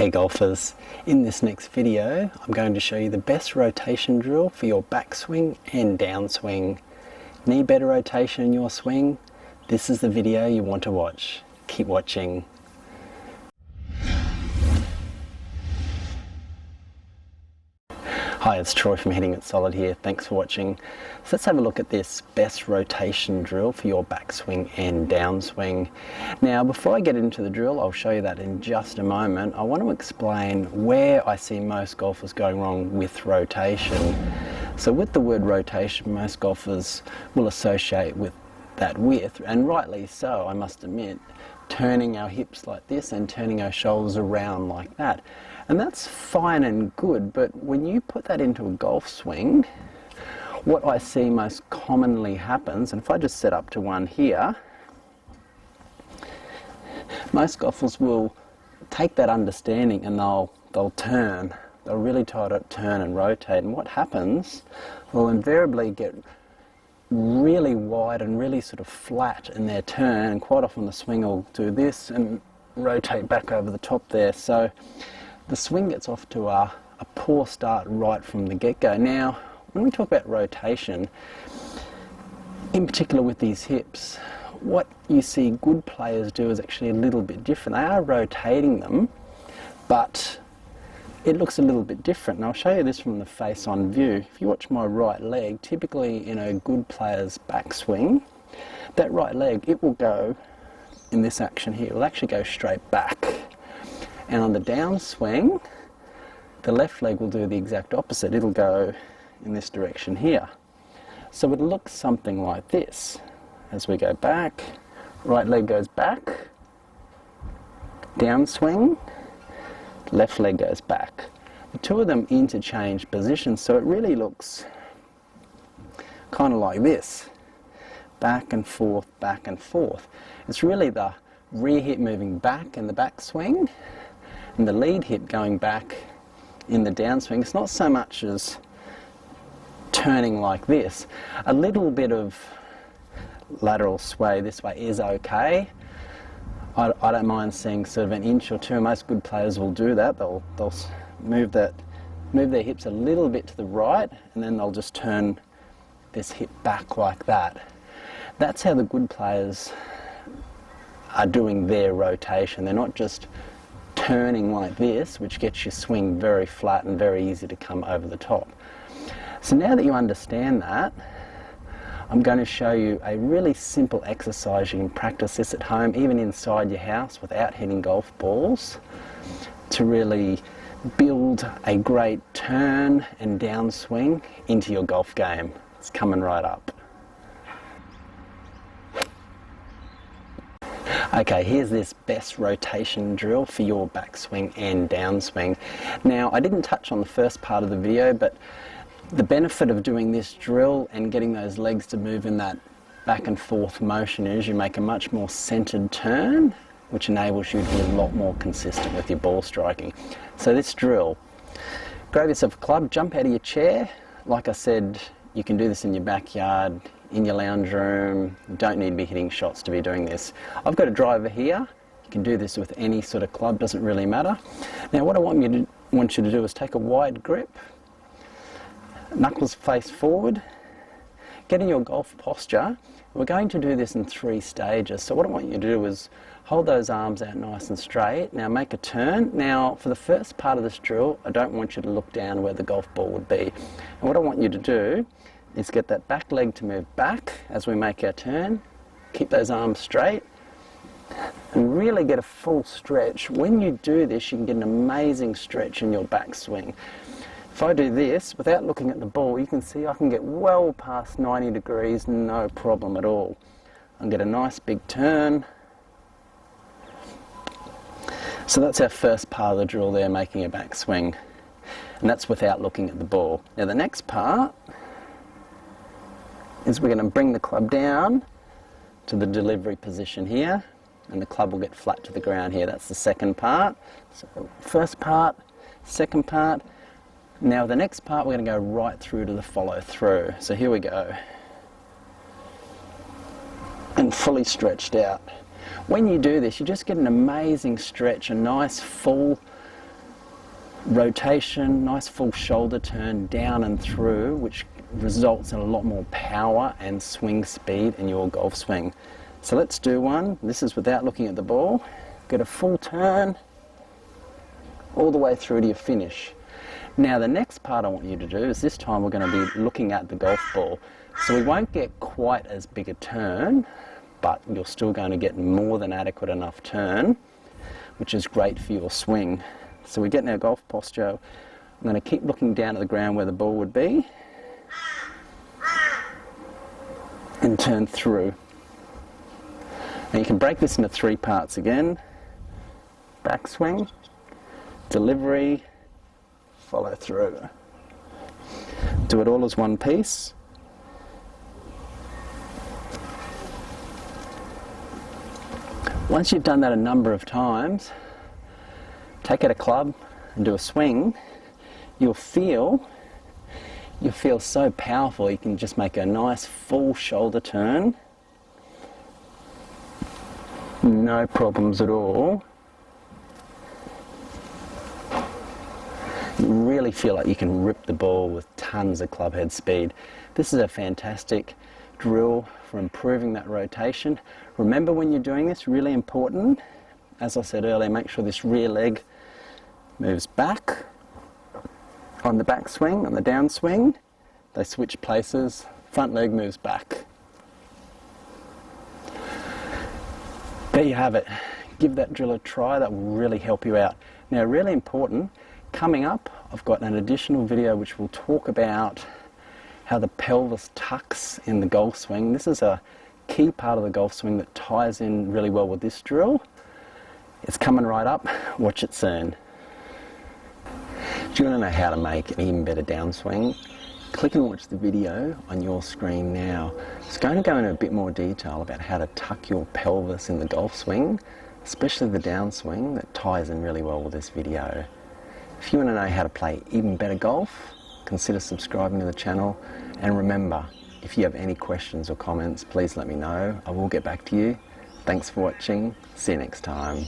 Hey golfers, in this next video I'm going to show you the best rotation drill for your backswing and downswing. Need better rotation in your swing? This is the video you want to watch. Keep watching. Hi, it's Troy from Hitting It Solid here. Thanks for watching. So let's have a look at this best rotation drill for your backswing and downswing. Now, before I get into the drill, I'll show you that in just a moment. I want to explain where I see most golfers going wrong with rotation. So with the word rotation, most golfers will associate with that with, and rightly so, I must admit, turning our hips like this and turning our shoulders around like that. And that's fine and good, but when you put that into a golf swing, what I see most commonly happens, and if I just set up to one here, most golfers will take that understanding and they'll turn. They'll really try to turn and rotate, and what happens, they'll invariably get really wide and really sort of flat in their turn, and quite often the swing will do this and rotate back over the top there. So the swing gets off to a poor start right from the get-go. Now, when we talk about rotation, in particular with these hips, what you see good players do is actually a little bit different. They are rotating them, but it looks a little bit different. And I'll show you this from the face-on view. If you watch my right leg, typically in a good player's backswing, that right leg, it will go in this action here. It will actually go straight back. And on the downswing, the left leg will do the exact opposite. It'll go in this direction here. So it looks something like this. As we go back, right leg goes back, downswing, left leg goes back. The two of them interchange positions, so it really looks kind of like this. Back and forth, back and forth. It's really the rear hip moving back in the backswing, and the lead hip going back in the downswing. It's not so much as turning like this. A little bit of lateral sway this way is okay. I don't mind seeing sort of an inch or two. Most good players will do that. They'll move their hips a little bit to the right, and then they'll just turn this hip back like that. That's how the good players are doing their rotation. They're not just turning like this, which gets your swing very flat and very easy to come over the top. So now that you understand that, I'm going to show you a really simple exercise. You can practice this at home, even inside your house, without hitting golf balls, to really build a great turn and downswing into your golf game. It's coming right up. Okay, here's this best rotation drill for your backswing and downswing. Now, I didn't touch on the first part of the video, but the benefit of doing this drill and getting those legs to move in that back and forth motion is you make a much more centered turn, which enables you to be a lot more consistent with your ball striking. So this drill, grab yourself a club, jump out of your chair. Like I said, you can do this in your backyard, in your lounge room. You don't need to be hitting shots to be doing this. I've got a driver here. You can do this with any sort of club, doesn't really matter. Now what I want you to do is take a wide grip, knuckles face forward, get in your golf posture. We're going to do this in 3 stages. So what I want you to do is hold those arms out nice and straight. Now make a turn. Now for the first part of this drill, I don't want you to look down where the golf ball would be. And what I want you to do is get that back leg to move back as we make our turn. Keep those arms straight and really get a full stretch. When you do this, you can get an amazing stretch in your backswing. If I do this without looking at the ball, you can see I can get well past 90 degrees, no problem at all. I'll get a nice big turn. So that's our first part of the drill there, making a backswing. And that's without looking at the ball. Now the next part is we're going to bring the club down to the delivery position here, and the club will get flat to the ground here. That's the second part. So first part, second part. Now the next part, we're going to go right through to the follow through. So here we go. And fully stretched out. When you do this, you just get an amazing stretch, a nice full rotation, nice full shoulder turn down and through, which results in a lot more power and swing speed in your golf swing. So let's do one. This is without looking at the ball. Get a full turn all the way through to your finish. Now the next part I want you to do is this time we're going to be looking at the golf ball. So we won't get quite as big a turn, but you're still going to get more than adequate enough turn, which is great for your swing. So we get in our golf posture. I'm going to keep looking down at the ground where the ball would be and turn through. And you can break this into 3 parts again. Backswing, delivery, follow through. Do it all as one piece. Once you've done that a number of times, take out a club and do a swing. You'll feel so powerful. You can just make a nice full shoulder turn. No problems at all. You really feel like you can rip the ball with tons of club head speed. This is a fantastic drill for improving that rotation. Remember when you're doing this, really important, as I said earlier, make sure this rear leg moves back on the backswing, on the downswing. They switch places, front leg moves back. There you have it. Give that drill a try, that will really help you out. Now, really important, coming up, I've got an additional video which will talk about how the pelvis tucks in the golf swing. This is a key part of the golf swing that ties in really well with this drill. It's coming right up. Watch it soon. Do you want to know how to make an even better downswing? Click and watch the video on your screen now. It's going to go into a bit more detail about how to tuck your pelvis in the golf swing, especially the downswing that ties in really well with this video. If you want to know how to play even better golf, consider subscribing to the channel, and remember, if you have any questions or comments, please let me know. I will get back to you. Thanks for watching. See you next time.